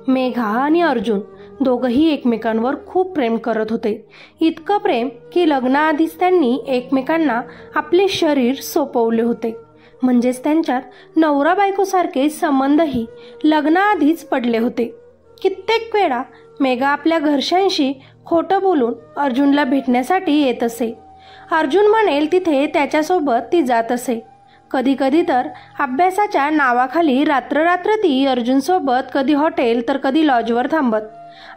मेघा आणि अर्जुन दोघंही एकमेकांवर खूप प्रेम करत होते. इतकं प्रेम की लग्नाआधीच त्यांनी एकमेकांना आपले शरीर सोपवले होते. म्हणजेच त्यांच्यात नवरा बायकोसारखे संबंधही लग्नाआधीच पडले होते. कित्येक वेळा मेघा आपल्या घरच्यांशी खोटं बोलून अर्जुनला भेटण्यासाठी येत असे. अर्जुन म्हणेल तिथे त्याच्यासोबत ती जात असे. कधी कधी तर अभ्यासाच्या नावाखाली रात्र ती अर्जुनसोबत कधी हॉटेल तर कधी लॉजवर थांबत.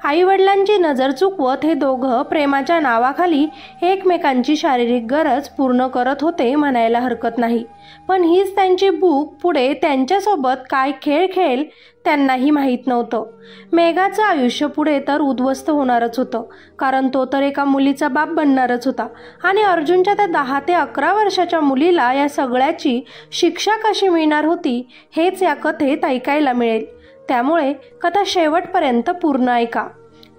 आईवडिलांची नजर चुकवत हे दोघं प्रेमाच्या नावाखाली एकमेकांची शारीरिक गरज पूर्ण करत होते म्हणायला हरकत नाही. पण हीच त्यांची भूक पुढे त्यांच्यासोबत काय खेळ खेळेल त्यांनाही माहीत नव्हतं. मेघाचं आयुष्य पुढे तर उद्ध्वस्त होणारच होतं, कारण तो तर एका मुलीचा बाप बनणारच होता. आणि अर्जुनच्या त्या 10 ते 11 वर्षाच्या मुलीला या सगळ्याची शिक्षा कशी मिळणार होती हेच या कथेत ऐकायला मिळेल. त्यामुळे कथा शेवटपर्यंत पूर्ण ऐका.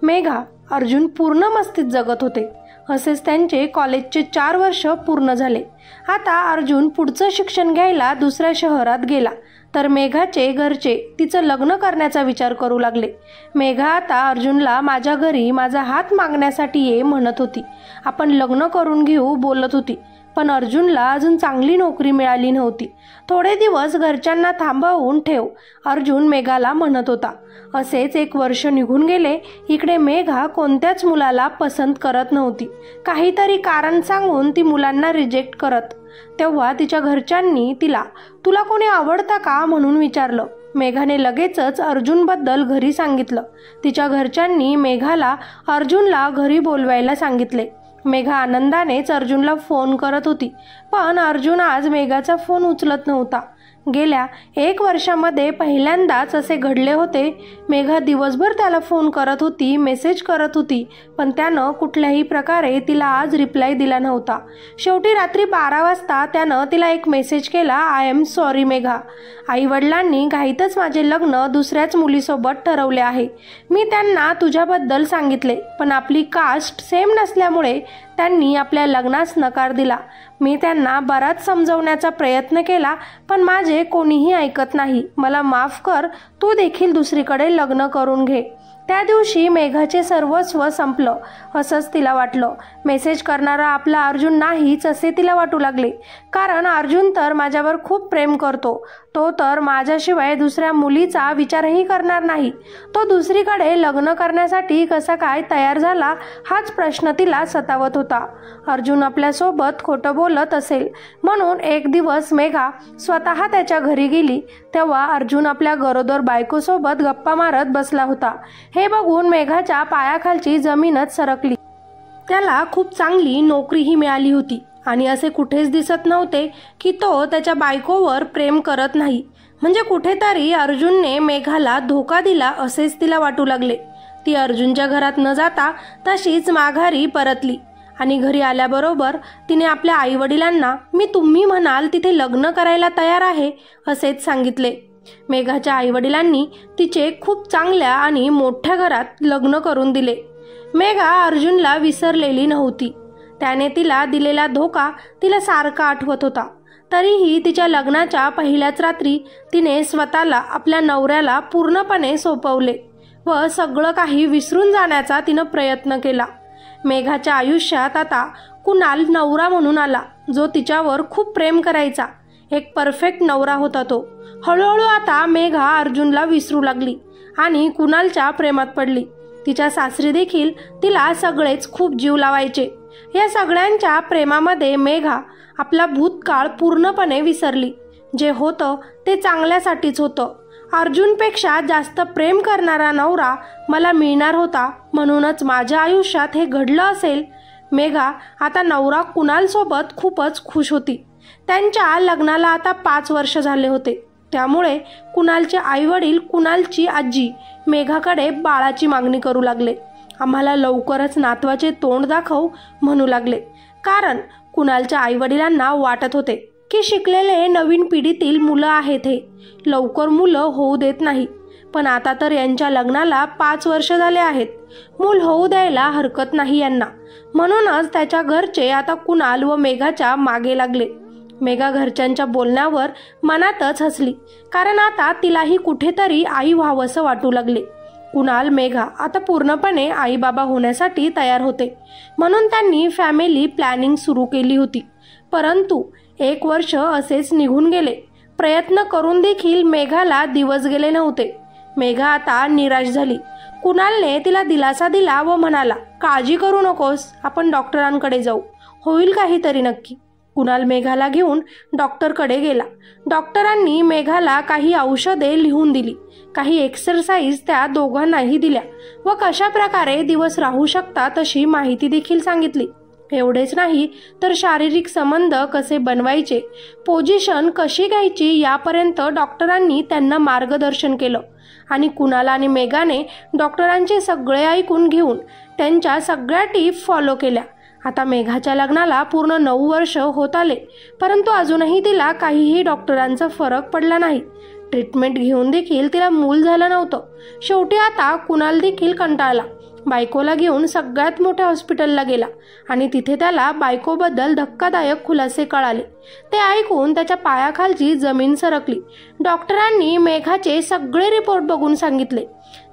मेघा अर्जुन पूर्ण मस्तीत जगत होते. असेच त्यांचे कॉलेजचे 4 वर्ष पूर्ण झाले. आता अर्जुन पुढचं शिक्षण घ्यायला दुसऱ्या शहरात गेला, तर मेघाचे घरचे तिचं लग्न करण्याचा विचार करू लागले. मेघा आता अर्जुनला माझ्या घरी माझा हात मागण्यासाठी ये म्हणत होती. आपण लग्न करून घेऊ बोलत होती. पण अर्जुनला अजून चांगली नोकरी मिळाली नव्हती. थोडे दिवस घरच्यांना थांबवून ठेव अर्जुन मेघाला म्हणत होता. असेच 1 वर्ष निघून गेले. इकडे मेघा कोणत्याच मुलाला पसंत करत नव्हती. काहीतरी कारण सांगून ती मुलांना रिजेक्ट करत. तेव्हा तिच्या घरच्यांनी तिला तुला कोणी आवडतं का म्हणून विचारलं. मेघाने लगेचच अर्जुनबद्दल घरी सांगितलं. तिच्या घरच्यांनी मेघाला अर्जुनला घरी बोलवायला सांगितले. मेघा आनंदानेच अर्जुनला फोन करत होती, पण अर्जुन आज मेघाचा फोन उचलत नव्हता. गेल्या 1 वर्षामध्ये पहिल्यांदाच असे घडले होते. मेघा दिवसभर त्याला फोन करत होती, मेसेज करत होती, पण त्यानं कुठल्याही प्रकारे तिला आज रिप्लाय दिला नव्हता. शेवटी रात्री 12 वाजता त्यानं तिला एक मेसेज केला, आय एम सॉरी मेघा. आईवडिलांनी घाईतच माझे लग्न दुसऱ्याच मुलीसोबत ठरवले आहे. मी त्यांना तुझ्याबद्दल सांगितले, पण आपली कास्ट सेम नसल्यामुळे त्यांनी आपल्या लग्नास नकार दिला. मी त्यांना बराच समजवण्याचा प्रयत्न केला, पण माझे कोणीही ऐकत नाही. मला माफ कर, तू देखील दुसरीकडे लग्न करून घे. त्या दिवशी मेघाचे सर्वस्व संपलं असंच तिला वाटलं. मेसेज करणारा आपला अर्जुन नाहीच असे तिला वाटू लागले, कारण अर्जुन तर माझ्यावर खूप प्रेम करतो. तो तर माझ्याशिवाय दुसऱ्या मुलीचा विचारही करणार नाही. तो दुसरीकडे लग्न करण्यासाठी कसा काय तयार झाला हाच प्रश्न तिला सतावत होता. अर्जुन आपल्यासोबत खोटं बोलत असेल म्हणून एक दिवस मेघा स्वतः त्याच्या घरी गेली. तेव्हा अर्जुन आपल्या गरोदर बायकोसोबत गप्पा मारत बसला होता. हे बघून मेघाच्या पायाखालची जमीनच सरकली. त्याला खूप चांगली नोकरीही मिळाली होती आणि असे कुठेच दिसत नव्हते की तो त्याच्या बायकोवर प्रेम करत नाही. म्हणजे कुठेतरी अर्जुनने मेघाला धोका दिला असेच तिला वाटू लागले. ती अर्जुनच्या घरात न जाता तशीच माघारी परतली आणि घरी आल्याबरोबर तिने आपल्या आईवडिलांना मी तुम्ही म्हणाल तिथे लग्न करायला तयार आहे असेच सांगितले. मेघाच्या आईवडिलांनी तिचे खूप चांगल्या आणि मोठ्या घरात लग्न करून दिले. मेघा अर्जुनला विसरलेली नव्हती. त्याने तिला दिलेला धोका तिला सारखा आठवत होता. तरीही तिच्या लग्नाच्या पहिल्याच रात्री तिने स्वतःला आपल्या नवऱ्याला पूर्णपणे सोपवले व सगळं काही विसरून जाण्याचा तिनं प्रयत्न केला. मेघाच्या आयुष्यात आता कुणाल नवरा म्हणून आला, जो तिच्यावर खूप प्रेम करायचा. एक परफेक्ट नवरा होता तो. हळूहळू आता मेघा अर्जुनला विसरू लागली आणि कुणालच्या प्रेमात पडली. तिच्या सासरी देखील तिला सगळेच खूप जीव लावायचे. या सगळ्यांच्या प्रेमामध्ये मेघा आपला भूतकाळ पूर्णपणे विसरली. जे होतं ते चांगल्यासाठीच होतं. अर्जुनपेक्षा जास्त प्रेम करणारा नवरा मला मिळणार होता, म्हणूनच माझ्या आयुष्यात हे घडलं असेल. मेघा आता नवरा कुणालसोबत खूपच खुश होती. त्यांच्या लग्नाला आता 5 वर्ष झाले होते. त्यामुळे कुणालचे आईवडील कुणालची आजी मेघाकडे बाळाची मागणी करू लागले. आम्हाला लवकरच नातवाचे तोंड दाखव म्हणू लागले, कारण कुणालच्या आईवडिलांना वाटत होते की शिकलेले नवीन पिढीतील मुलं आहेत, हे लवकर मुलं होऊ देत नाही. पण आता तर यांच्या लग्नाला 5 वर्ष झाले आहेत. मूल होऊ द्यायला हरकत नाही यांना. म्हणूनच त्याच्या घरचे आता कुणाल व मेघाच्या मागे लागले. मेघा घरच्यांच्या बोलण्यावर मनातच हसली, कारण आता तिलाही कुठेतरी आई व्हावंसं वाटू लागले. कुणाल, मेघा आता पूर्णपणे आई बाबा होण्यासाठी तयार होते, म्हणून त्यांनी फॅमिली प्लॅनिंग सुरू केली होती. परंतु 1 वर्ष असेच निघून गेले. प्रयत्न करून देखील मेघाला दिवस गेले नव्हते. मेघा आता निराश झाली. कुणालने तिला दिलासा दिला व म्हणाला, काळजी करू नकोस, आपण डॉक्टरांकडे जाऊ, होईल काहीतरी नक्की. कुणाल मेघाला घेऊन डॉक्टरकडे गेला. डॉक्टरांनी मेघाला काही औषधे लिहून दिली, काही एक्सरसाइज त्या दोघांनाही दिल्या व कशा प्रकारे दिवस राहू शकतात अशी माहिती देखील सांगितली. एवढेच नाही तर शारीरिक संबंध कसे बनवायचे, पोझिशन कशी घ्यायची यापर्यंत डॉक्टरांनी त्यांना मार्गदर्शन केलं. आणि कुणाल आणि मेघाने डॉक्टरांचे सगळे ऐकून घेऊन त्यांच्या सगळ्या टिप फॉलो केल्या. आता मेघाच्या लग्नाला पूर्ण 9 वर्ष होत आले, परंतु अजूनही तिला काहीही डॉक्टरांचा फरक पडला नाही. ट्रीटमेंट घेऊन देखील तिला मूल झालं नव्हतं. शेवटी आता कुणाल देखील कंटाळला. बायकोला घेऊन सगळ्यात मोठ्या हॉस्पिटलला गेला आणि तिथे त्याला बायकोबद्दल धक्कादायक खुलासे कळाले. ते ऐकून त्याच्या पायाखालची जमीन सरकली. डॉक्टरांनी मेघाचे सगळे रिपोर्ट बघून सांगितले,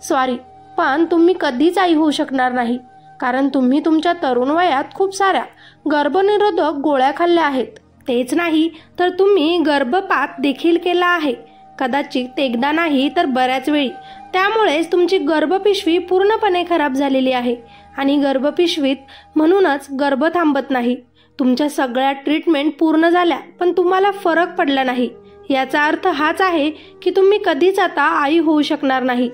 सॉरी, पण तुम्ही कधीच आई होऊ शकणार नाही, कारण तुम्ही तुमच्या तरुण वयात खूप साऱ्या गर्भनिरोधक गोळ्या खाल्ल्या आहेत. तेच नाही तर तुम्ही गर्भपात देखील केला आहे, कदाचित एकदा नाही तर बऱ्याच वेळी. त्यामुळेच तुमची गर्भपिशवी पूर्णपणे खराब झालेली आहे आणि गर्भपिशवीत म्हणूनच गर्भ थांबत नाही. तुमच्या सगळ्या ट्रीटमेंट पूर्ण झाल्या पण तुम्हाला फरक पडला नाही. याचा अर्थ हाच आहे की तुम्ही कधीच आता आई होऊ शकणार नाही.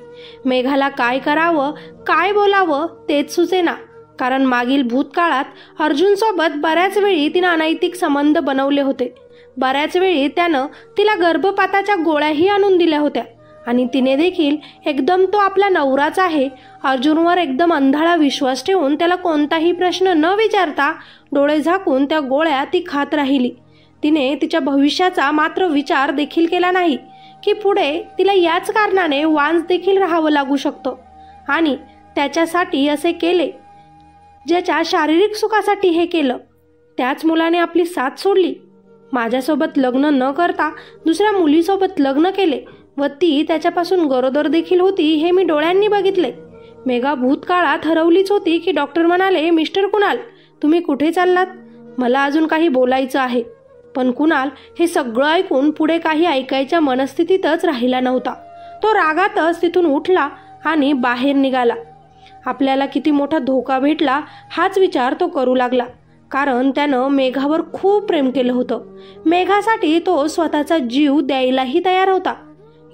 मेघाला काय करावं, काय बोलावं तेच सुचेना, कारण मागील भूतकाळात अर्जुनसोबत बऱ्याच वेळी तिनं अनैतिक संबंध बनवले होते. बऱ्याच वेळी त्यानं तिला गर्भपाताच्या गोळ्याही आणून दिल्या होत्या आणि तिने देखील एकदम तो आपला नवराच आहे अर्जुनवर एकदम अंधाळा विश्वास ठेवून त्याला कोणताही प्रश्न न विचारता डोळे झाकून त्या गोळ्या ती खात राहिली. तिने तिच्या भविष्याचा मात्र विचार देखील केला नाही की पुढे तिला याच कारणाने वांस देखील राहावं लागू शकतं आणि त्याच्यासाठी असे केले, ज्याच्या शारीरिक सुखासाठी हे केलं. त्याच मुलाने आपली साथ सोडली. माझ्यासोबत लग्न न करता दुसऱ्या मुलीसोबत लग्न केले व ती त्याच्यापासून गरोदर देखील होती, हे मी डोळ्यांनी बघितले. मेघा भूतकाळात हरवलीच होती की डॉक्टर म्हणाले, मिस्टर कुणाल, तुम्ही कुठे चाललात, मला अजून काही बोलायचं आहे. पण कुणाल हे सगळं ऐकून पुढे काही ऐकायच्या मनस्थितीतच राहिला नव्हता. तो रागातच तिथून उठला आणि बाहेर निघाला. आपल्याला किती मोठा धोका भेटला हाच विचार तो करू लागला, कारण त्यानं मेघावर खूप प्रेम केलं होतं. मेघासाठी तो स्वतःचा जीव द्यायलाही तयार होता.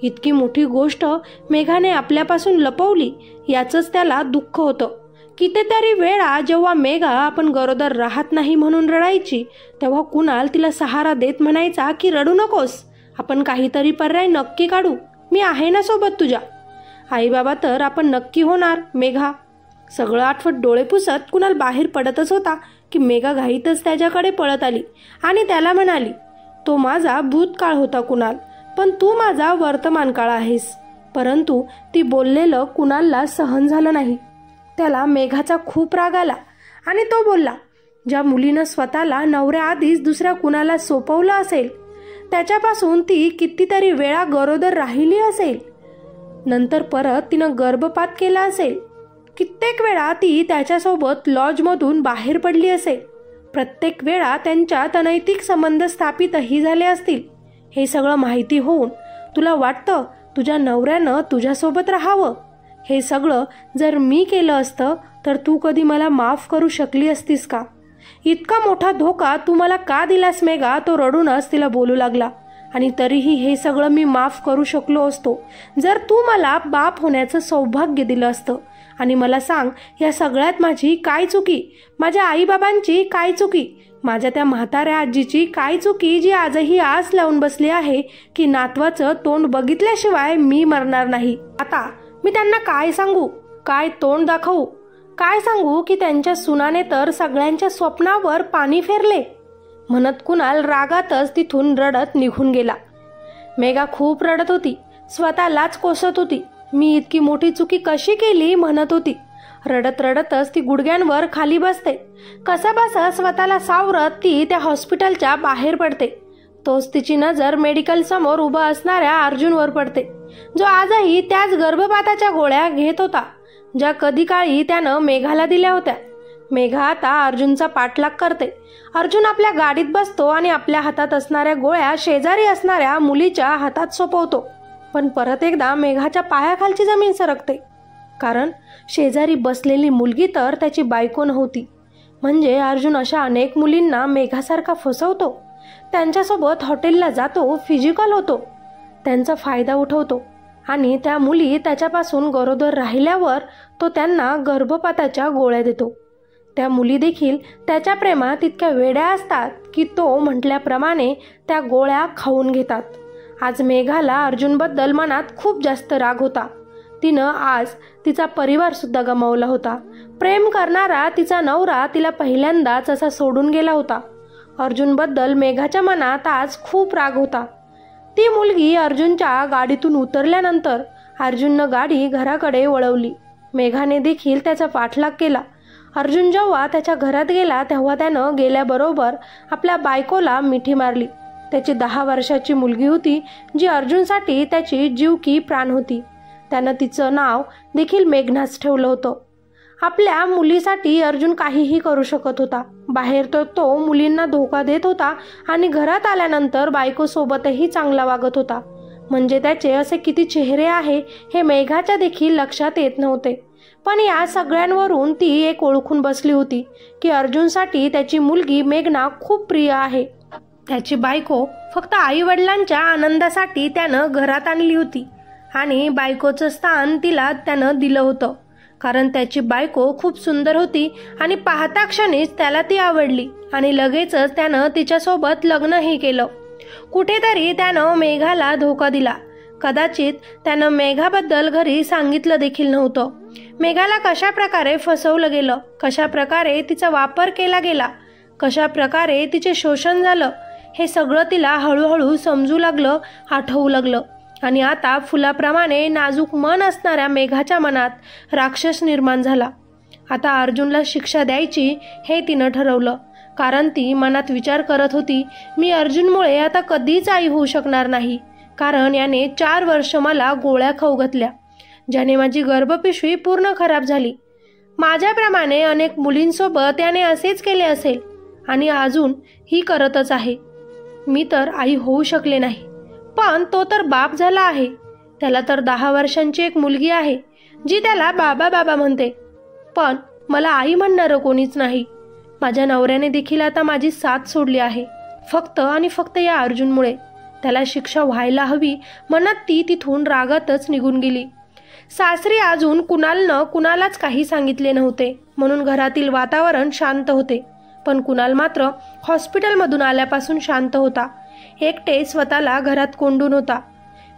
इतकी मोठी गोष्ट मेघाने आपल्यापासून लपवली याचंच त्याला दुःख होतं. कितीतरी वेळा जेव्हा मेघा आपण गरोदर राहत नाही म्हणून रडायची, तेव्हा कुणाल तिला सहारा देत म्हणायचा की रडू नकोस, आपण काहीतरी पर्याय नक्की काढू, मी आहे ना सोबत तुझ्या. आई बाबा तर आपण नक्की होणार मेघा. सगळं आठवत डोळे पुसत कुणाल बाहेर पडतच होता की मेघा घाईतच त्याच्याकडे पळत आली आणि त्याला म्हणाली, तो माझा भूतकाळ होता कुणाल, पण तू माझा वर्तमान काळ आहेस. परंतु ती बोललेलं कुणालला सहन झालं नाही. त्याला मेघाचा खूप राग आला आणि तो बोलला, ज्या मुलीनं स्वतःला नवऱ्याआधीच दुसऱ्या कुणाला सोपवलं असेल, त्याच्यापासून ती कितीतरी वेळा गरोदर राहिली असेल, नंतर परत तिनं गर्भपात केला असेल, कित्येक वेळा ती त्याच्यासोबत लॉजमधून बाहेर पडली असेल, प्रत्येक वेळा त्यांच्यात अनैतिक संबंध स्थापितही झाले असतील. हे सगळं माहिती होऊन तुला वाटतं तुझ्या नवऱ्यानं तुझ्यासोबत राहावं? हे सगळं जर मी केलं असतं तर तू कधी मला माफ करू शकली असतीस का? इतका मोठा धोका तू मला का दिलास मेघा? तो रडूनच तिला बोलू लागला. आणि तरीही हे सगळं मी माफ करू शकलो असतो जर तू मला बाप होण्याचं सौभाग्य दिलं असतं. आणि मला सांग, या सगळ्यात माझी काय चुकी? माझ्या आईबाबांची काय चुकी? माझ्या त्या म्हाताऱ्या आजीची काय चुकी, जी आजही आस लावून बसली आहे की नातवाचं तोंड बघितल्याशिवाय मी मरणार नाही? आता मी त्यांना काय सांगू, काय तोंड दाखवू, काय सांगू की त्यांच्या सुनाने तर सगळ्यांच्या स्वप्नावर पाणी फेरले? म्हणत कुणाल रागातच तिथून रडत निघून गेला. मेघा खूप रडत होती, स्वतःलाच कोसत होती. मी इतकी मोठी चुकी कशी केली म्हणत होती. रडत रडतच ती गुडघ्यांवर खाली बसते. कसाबसा स्वतःला सावरत ती त्या हॉस्पिटलच्या बाहेर पडते. तोच तिची नजर मेडिकल समोर उभा असणाऱ्या अर्जुनवर पडते, जो आजही त्याच गर्भपाताच्या गोळ्या घेत होता ज्या कधी काळी त्यानं मेघाला दिल्या होत्या. मेघा आता अर्जुनचा पाठलाग करते. अर्जुन आपल्या गाडीत बसतो आणि आपल्या हातात असणाऱ्या गोळ्या शेजारी असणाऱ्या मुलीच्या हातात सोपवतो. पण परत एकदा मेघाच्या पायाखालची जमीन सरकते, कारण शेजारी बसलेली मुलगी तर त्याची बायको नव्हती. म्हणजे अर्जुन अशा अनेक मुलींना मेघासारखा फसवतो, त्यांच्यासोबत हॉटेलला जातो, फिजिकल होतो, त्यांचा फायदा उठवतो आणि त्या मुली त्याच्यापासून गरोदर राहिल्यावर तो त्यांना गर्भपाताच्या गोळ्या देतो. त्या मुली देखील त्याच्या प्रेमात तितक्या वेड्या असतात की तो म्हटल्याप्रमाणे त्या गोळ्या खाऊन घेतात. आज मेघाला अर्जुनबद्दल मनात खूप जास्त राग होता. तिनं आज तिचा परिवारसुद्धा गमावला होता. प्रेम करणारा तिचा नवरा तिला पहिल्यांदाच असा सोडून गेला होता. अर्जुनबद्दल मेघाच्या मनात आज खूप राग होता. ती मुलगी अर्जुनच्या गाडीतून उतरल्यानंतर अर्जुननं गाडी घराकडे वळवली. मेघाने देखील त्याचा पाठलाग केला. अर्जुन जेव्हा त्याच्या घरात गेला तेव्हा त्यानं गेल्याबरोबर आपल्या बायकोला मिठी मारली. त्याची 10 वर्षाची मुलगी होती जी अर्जुनसाठी त्याची जीव की प्राण होती. त्यानं तिचं नाव देखील मेघनाच ठेवलं होतं. आपल्या मुलीसाठी अर्जुन काहीही करू शकत होता. बाहेर तर तो मुलींना धोका देत होता आणि घरात आल्यानंतर बायकोसोबतही चांगला वागत होता. म्हणजे त्याचे असे किती चेहरे आहे हे मेघाच्या देखील लक्षात येत नव्हते. पण या सगळ्यांवरून ती एक ओळखून बसली होती की अर्जुनसाठी त्याची मुलगी मेघना खूप प्रिय आहे. त्याची बायको फक्त आई वडिलांच्या आनंदासाठी त्यानं घरात आणली होती आणि बायकोचं स्थान तिला त्यानं दिलं होतं, कारण त्याची बायको खूप सुंदर होती आणि पाहता क्षणीच त्याला ती आवडली आणि लगेचच त्यानं तिच्यासोबत लग्नही केलं. कुठेतरी त्यानं मेघाला धोका दिला. कदाचित त्यानं मेघाबद्दल घरी सांगितलं देखील नव्हतं. मेघाला कशा प्रकारे फसवलं गेलं, कशा प्रकारे तिचा वापर केला गेला, कशा प्रकारे तिचे शोषण झालं, हे सगळं तिला हळूहळू समजू लागलं, आठवू लागलं. आणि आता फुलाप्रमाणे नाजूक मन असणाऱ्या मेघाच्या मनात राक्षस निर्माण झाला. आता अर्जुनला शिक्षा द्यायची हे तिनं ठरवलं, कारण ती मनात विचार करत होती, मी अर्जुनमुळे आता कधीच आई होऊ शकणार नाही, कारण याने 4 वर्ष मला गोळ्या खाऊ घातल्या, ज्याने माझी गर्भपिशवी पूर्ण खराब झाली. माझ्याप्रमाणे अनेक मुलींसोबत याने असेच केले असेल आणि अजून ही करतच आहे. मी तर आई होऊ शकले नाही, पण तो तर बाप झाला आहे. त्याला तर 10 वर्षांची एक मुलगी आहे जी त्याला बाबा बाबा म्हणते, पण मला आई म्हणणारं कोणीच नाही. माझ्या नवऱ्याने देखील आता माझी साथ सोडली आहे, फक्त आणि फक्त या अर्जुनमुळे. त्याला शिक्षा व्हायला हवी, मनात ती तिथून रागातच निघून गेली. सासरी अजून कुणालनं कुणालाच काही सांगितले नव्हते, म्हणून घरातील वातावरण शांत होते. पण कुणाल मात्र हॉस्पिटलमधून आल्यापासून शांत होता. एकटे स्वतःला घरात कोंडून होता.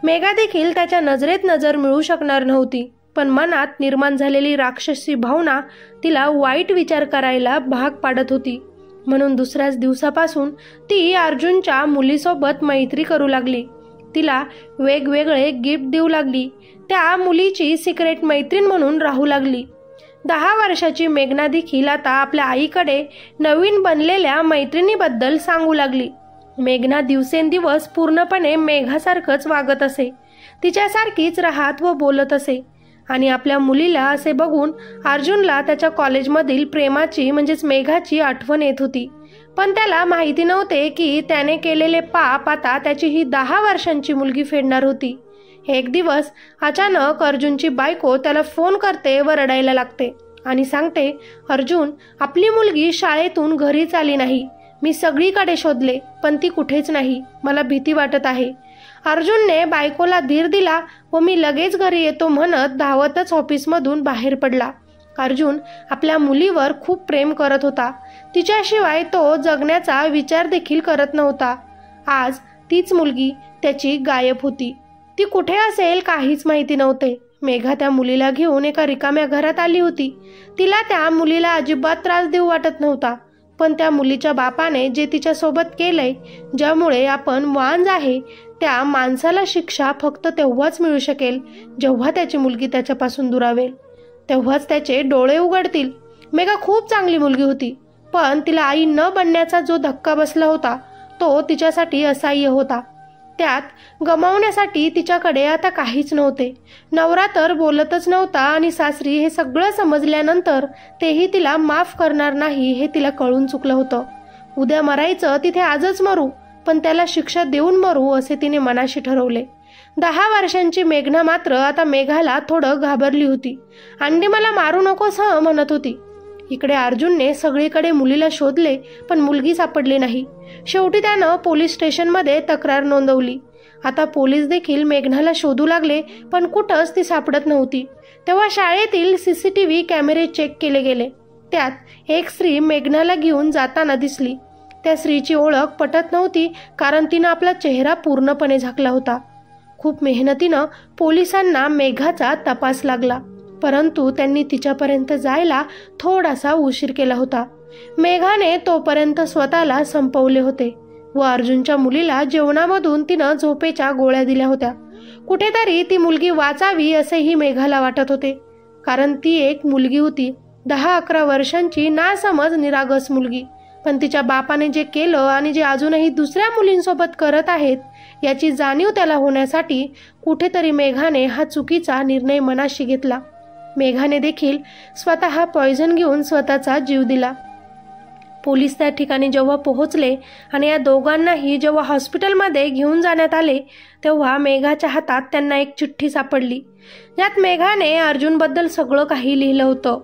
मेघा देखील त्याच्या नजरेत नजर मिळू शकणार नव्हती, पण मनात निर्माण झालेली राक्षसी भावना तिला वाईट विचार करायला भाग पाडत होती. म्हणून दुसऱ्याच दिवसापासून ती अर्जुनच्या मुलीसोबत मैत्री करू लागली. तिला वेगवेगळे गिफ्ट देऊ लागली. त्या मुलीची सिक्रेट मैत्रीण म्हणून राहू लागली. 10 वर्षाची मेघना देखील आता आपल्या आईकडे नवीन बनलेल्या मैत्रिणीबद्दल सांगू लागली. मेघना दिवसेंदिवस पूर्णपणे मेघासारखंच वागत असे, तिच्यासारखीच राहत व बोलत असे. आणि आपल्या मुलीला असे बघून अर्जुनला त्याच्या कॉलेजमधील प्रेमाची म्हणजेच मेघाची आठवण येत होती. पण त्याला माहिती नव्हते की त्याने केलेले पाप आता त्याची ही 10 वर्षांची मुलगी फेडणार होती. एक दिवस अचानक अर्जुनची बायको त्याला फोन करते व रडायला लागते आणि सांगते, अर्जुन, आपली मुलगी शाळेतून घरीच आली नाही. मी सगळीकडे शोधले, पण ती कुठेच नाही. मला भीती वाटत आहे. अर्जुनने बायकोला धीर दिला व मी लगेच घरी येतो म्हणत धावतच ऑफिसमधून बाहेर पडला. अर्जुन आपल्या मुलीवर खूप प्रेम करत होता. तिच्याशिवाय तो जगण्याचा विचार देखील करत नव्हता. आज तीच मुलगी त्याची गायब होती. ती कुठे असेल काहीच माहिती नव्हते. मेघा त्या मुलीला घेऊन एका रिकाम्या घरात आली होती. तिला त्या मुलीला अजिबात त्रास देऊ वाटत नव्हता, पण त्या मुलीच्या बापाने जे तिच्यासोबत केलंय, ज्यामुळे आपण वांज आहे, त्या माणसाला शिक्षा फक्त तेव्हाच मिळू शकेल जेव्हा त्याची मुलगी त्याच्यापासून दुरावेल, तेव्हाच त्याचे डोळे उघडतील. मेघा खूप चांगली मुलगी होती, पण तिला आई न बनण्याचा जो धक्का बसला होता तो तिच्यासाठी असह्य होता. त्यात गमावण्यासाठी तिच्याकडे आता काहीच नव्हते. नवरा तर बोलतच नव्हता आणि सासरी हे सगळं समजल्यानंतर तेही तिला माफ करणार नाही हे तिला कळून चुकलं होतं. उद्या मरायचं तिथे आजच मरू, पण त्याला शिक्षा देऊन मरू असे तिने मनाशी ठरवले. 10 वर्षांची मेघना मात्र आता मेघाला थोडं घाबरली होती. अंडी मला मारू नकोस हं म्हणत होती. इकडे अर्जुनने सगळीकडे मुलीला शोधले पण मुलगी सापडली नाही. शेवटी त्यानं पोलीस स्टेशनमध्ये तक्रार नोंदवली. आता पोलीस देखील मेघनाला शोधू लागले पण कुठंच ती सापडत नव्हती. तेव्हा शाळेतील CCTV कॅमेरे चेक केले गेले. त्यात एक स्त्री मेघनाला घेऊन जाताना दिसली. त्या स्त्रीची ओळख पटत नव्हती कारण तिनं आपला चेहरा पूर्णपणे झाकला होता. खूप मेहनतीनं पोलिसांना मेघाचा तपास लागला, परंतु त्यांनी तिच्यापर्यंत जायला थोडासा उशीर केला होता. मेघाने तोपर्यंत स्वतःला संपवले होते व अर्जुनच्या मुलीला जेवणामधून तिनं झोपेच्या गोळ्या दिल्या होत्या. कुठेतरी ती मुलगी वाचावी असेही मेघाला वाटत होते, कारण ती एक मुलगी होती, 10-11 वर्षांची नासमज निरागस मुलगी. पण तिच्या बापाने जे केलं आणि जे अजूनही दुसऱ्या मुलींसोबत करत आहेत याची जाणीव त्याला होण्यासाठी कुठेतरी मेघाने हा चुकीचा निर्णय मनाशी घेतला. मेघाने देखील स्वतः पॉयझन घेऊन स्वतःचा जीव दिला. पोलीस त्या ठिकाणी जेव्हा पोहोचले आणि या दोघांनाही जेव्हा हॉस्पिटलमध्ये घेऊन जाण्यात आले तेव्हा मेघाच्या हातात त्यांना एक चिठ्ठी सापडली. यात मेघाने अर्जुनबद्दल सगळं काही लिहिलं होतं.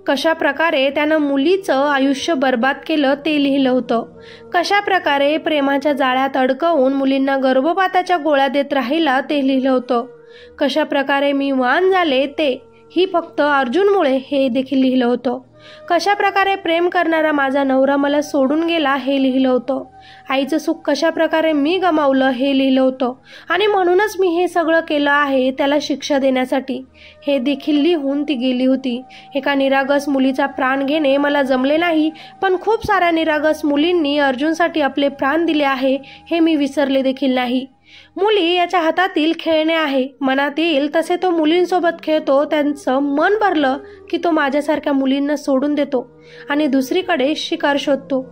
कशा प्रकारे त्यानं मुलीचं आयुष्य बर्बाद केलं ते लिहिलं होतं. कशा प्रकारे प्रेमाच्या जाळ्यात अडकवून मुलींना गर्भपाताच्या गोळ्या देत राहिला ते लिहिलं होतं. कशा प्रकारे मी वान झाले ते ही फक्त अर्जुनमुळे हे देखील लिहिलं होतं. कशा प्रकारे प्रेम करणारा माझा नवरा मला सोडून गेला हे लिहिलं होतं. आईचं सुख कशा प्रकारे मी गमावलं हे लिहिलं होतं आणि म्हणूनच मी हे सगळं केलं आहे त्याला शिक्षा देण्यासाठी हे देखील लिहून ती गेली होती. एका निरागस मुलीचा प्राण घेणे मला जमले नाही, पण खूप साऱ्या निरागस मुलींनी अर्जुनसाठी आपले प्राण दिले आहे हे मी विसरले देखील नाही. मुली याच्या हातातील खेळणे आहे. मनात येईल तसे तो मुलींसोबत खेळतो. त्यांचं मन भरलं की तो माझ्यासारख्या मुलींना सोडून देतो आणि दुसरीकडे शिकार शोधतो.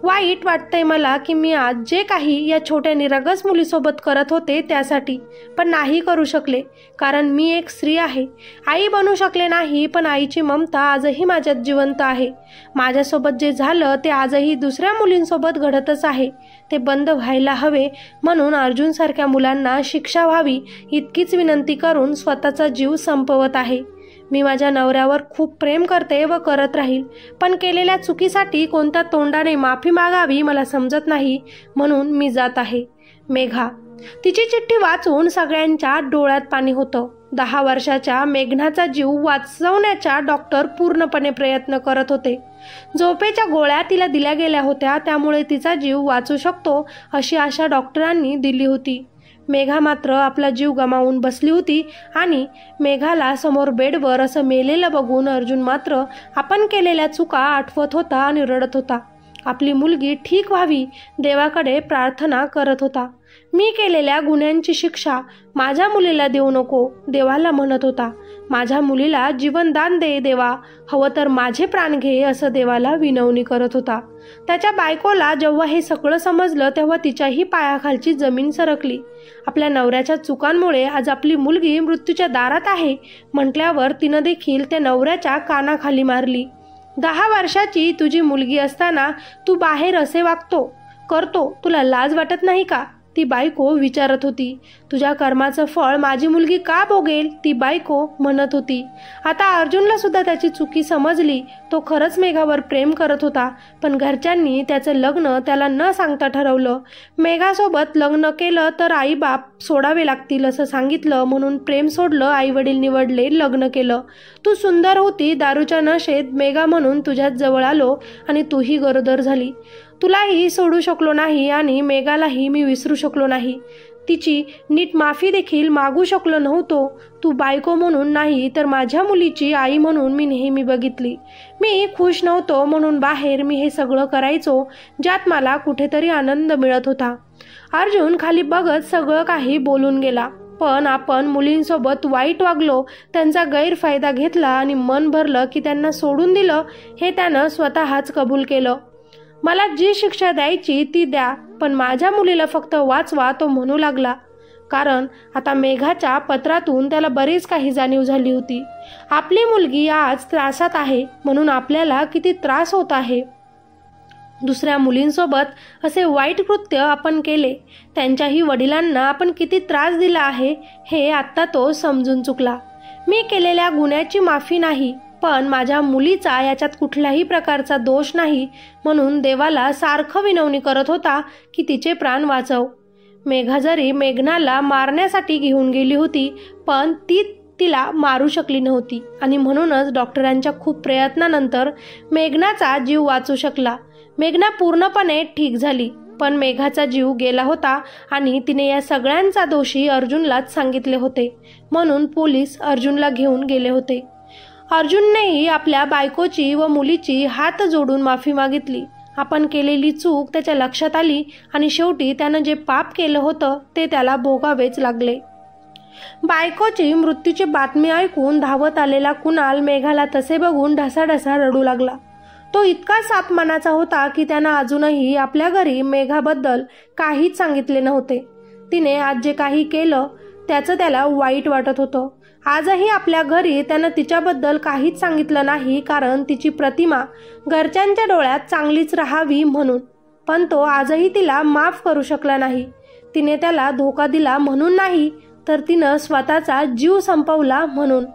वाईट वाटतंय मला की मी आज जे काही या छोट्या निरागस मुलीसोबत करत होते त्यासाठी, पण नाही करू शकले कारण मी एक स्त्री आहे. आई बनू शकले नाही, पण आईची ममता आजही माझ्यात जिवंत आहे. माझ्यासोबत जे झालं ते आजही दुसऱ्या मुलींसोबत घडतच आहे. ते बंद व्हायला हवे, म्हणून अर्जुनसारख्या मुलांना शिक्षा व्हावी इतकीच विनंती करून स्वतःचा जीव संपवत आहे. मी माझ्या नवऱ्यावर खूप प्रेम करते व करत राहील, पण केलेल्या चुकीसाठी कोणत्या तोंडाने माफी मागावी मला समजत नाही, म्हणून मी जात आहे. मेघा. तिची चिठ्ठी वाचून सगळ्यांच्या डोळ्यात पाणी होतं. 10 वर्षाच्या मेघनाचा जीव वाचवण्याच्या डॉक्टर पूर्णपणे प्रयत्न करत होते. झोपेच्या गोळ्या तिला दिल्या गेल्या होत्या, त्यामुळे तिचा जीव वाचू शकतो अशी आशा डॉक्टरांनी दिली होती. मेघा मात्र आपला जीव गमावून बसली होती आणि मेघाला समोर बेडवर असं मेलेलं बघून अर्जुन मात्र आपण केलेल्या चुका आठवत होता आणि रडत होता. आपली मुलगी ठीक व्हावी देवाकडे प्रार्थना करत होता. मी केलेल्या गुन्ह्यांची शिक्षा माझ्या मुलीला देऊ नको देवाला म्हणत होता. माझ्या मुलीला जीवनदान दे देवा, हवं तर माझे प्राण घे असं देवाला विनवणी करत होता. त्याच्या बायकोला जेव्हा हे सगळं समजलं तेव्हा तिच्याही पायाखालची जमीन सरकली. आपल्या नवऱ्याच्या चुकांमुळे आज आपली मुलगी मृत्यूच्या दारात आहे म्हटल्यावर तिनं देखील त्या नवऱ्याच्या कानाखाली मारली. 10 वर्षाची तुझी मुलगी असताना तू बाहेर असे करतो, तुला लाज वाटत नाही का? ती बायको विचारत होती. तुझ्या कर्माचं फळ माझी मुलगी का भोगेल? ती बायको म्हणत होती. आता अर्जुनला सुद्धा त्याची चुकी समजली. तो खरंच मेघावर प्रेम करत होता, पण घरच्यांनी त्याचं लग्न त्याला न सांगता ठरवलं. मेघासोबत लग्न केलं तर आई बाप सोडावे लागतील असं सांगितलं, म्हणून प्रेम सोडलं, आई वडील निवडले, लग्न केलं. तू सुंदर होती, दारूच्या नशेत मेघा म्हणून तुझ्याच जवळ आलो आणि तूही गरोदर झाली. तुलाही सोडू शकलो नाही आणि मेघालाही मी विसरू शकलो नाही. तिची नीट माफी देखील मागू शकलो नव्हतो. तू बायको म्हणून नाही तर माझ्या मुलीची आई म्हणून मी नेहमी बघितली. मी खुश नव्हतो म्हणून बाहेर मी हे सगळं करायचो ज्यात मला कुठेतरी आनंद मिळत होता. अर्जुन खाली बघत सगळं काही बोलून गेला. पण आपण मुलींसोबत वाईट वागलो, त्यांचा गैरफायदा घेतला आणि मन भरलं की त्यांना सोडून दिलं हे त्यानं स्वतःच कबूल केलं. मला जी शिक्षा द्यायची ती द्या, पण माझ्या मुलीला फक्त वाचवा, तो म्हणू लागला. कारण आता मेघाच्या पत्रातून त्याला बरीच काही जाणीव झाली होती. आपली मुलगी आज त्रासात आहे म्हणून आपल्याला किती त्रास होत आहे. दुसऱ्या मुलींसोबत असे वाईट कृत्य आपण केले, त्यांच्याही वडिलांना आपण किती त्रास दिला आहे हे आत्ता तो समजून चुकला. मी केलेल्या गुन्ह्याची माफी नाही, पण माझ्या मुलीचा याच्यात कुठल्याही प्रकारचा दोष नाही म्हणून देवाला सारखं विनवणी करत होता की तिचे प्राण वाचव. मेघा जरी मेघनाला मारण्यासाठी घेऊन गेली होती, पण ती तिला मारू शकली नव्हती आणि म्हणूनच डॉक्टरांच्या खूप प्रयत्नानंतर मेघनाचा जीव वाचू शकला. मेघना पूर्णपणे ठीक झाली, पण मेघाचा जीव गेला होता आणि तिने या सगळ्यांचा दोषी अर्जुनलाच सांगितले होते. म्हणून पोलीस अर्जुनला घेऊन गेले होते. अर्जुननेही आपल्या बायकोची व मुलीची हात जोडून माफी मागितली. आपण केलेली चूक त्याच्या लक्षात आली आणि शेवटी त्यानं जे पाप केलं होतं ते त्याला भोगावेच लागले. बायकोची मृत्यूची बातमी ऐकून धावत आलेला कुणाल मेघाला तसे बघून ढसाढसा रडू लागला. तो इतका साफ मनाचा होता की त्यानं अजूनही आपल्या घरी मेघाबद्दल काहीच सांगितले नव्हते. तिने आज जे काही केलं त्याचं त्याला वाईट वाटत होतं. आजही आपल्या घरी त्यानं तिच्याबद्दल काहीच सांगितलं नाही, कारण तिची प्रतिमा घरच्यांच्या डोळ्यात चांगलीच राहावी म्हणून. पण तो आजही तिला माफ करू शकला नाही. तिने त्याला धोका दिला म्हणून नाही, तर तिनं स्वतःचा जीव संपवला म्हणून.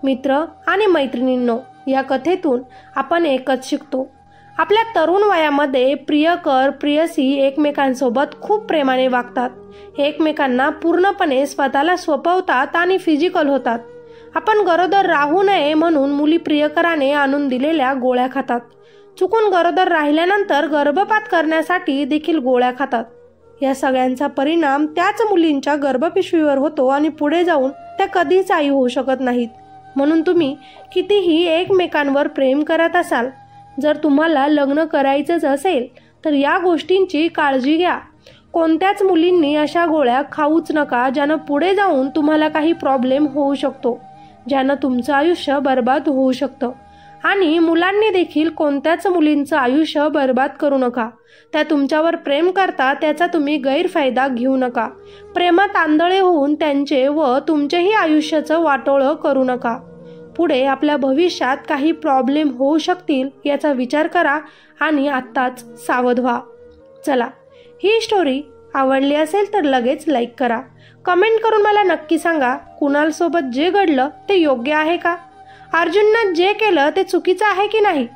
मित्र आणि मैत्रिणींनो, या कथेतून आपण एकच शिकतो. आपल्या तरुण वयामध्ये प्रियकर प्रियसी एकमेकांसोबत खूप प्रेमाने वागतात, एकमेकांना पूर्णपणे स्वतःला सोपवतात आणि फिजिकल होतात. आपण गरोदर राहू नये म्हणून मुली प्रियकराने आणून दिलेल्या गोळ्या खातात. चुकून गरोदर राहिल्यानंतर गर्भपात करण्यासाठी देखील गोळ्या खातात. या सगळ्यांचा परिणाम त्याच मुलींच्या गर्भपिशवीवर होतो आणि पुढे जाऊन त्या कधीच आई होऊ शकत नाहीत. म्हणून तुम्ही कितीही एकमेकांवर प्रेम करत असाल, जर तुम्हाला लग्न करायचंच असेल तर या गोष्टींची काळजी घ्या. कोणत्याच मुलींनी अशा गोळ्या खाऊच नका ज्यानं पुढे जाऊन तुम्हाला काही प्रॉब्लेम होऊ शकतो, ज्यानं तुमचं आयुष्य बर्बाद होऊ शकतं. आणि मुलांनी देखील कोणत्याच मुलींचं आयुष्य बर्बाद करू नका. त्या तुमच्यावर प्रेम करतात त्याचा तुम्ही गैरफायदा घेऊ नका. प्रेमात आंधळे होऊन त्यांचे व तुमचेही आयुष्याचं वाटोळं करू नका. पुढे आपल्या भविष्यात काही प्रॉब्लेम होऊ शकतील याचा विचार करा आणि आत्ताच सावध व्हा. चला, ही स्टोरी आवडली असेल तर लगेच लाईक करा. कमेंट करून मला नक्की सांगा, कुणालसोबत जे घडलं ते योग्य आहे का? अर्जुननं जे केलं ते चुकीचं आहे की नाही?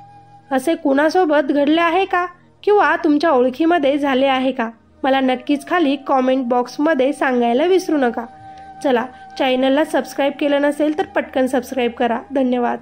असे कुणासोबत घडले आहे का, किंवा तुमच्या ओळखीमध्ये झाले आहे का? मला नक्कीच खाली कॉमेंट बॉक्समध्ये सांगायला विसरू नका. चला, चॅनलला सबस्क्राईब केलं नसेल तर पटकन सबस्क्राईब करा. धन्यवाद.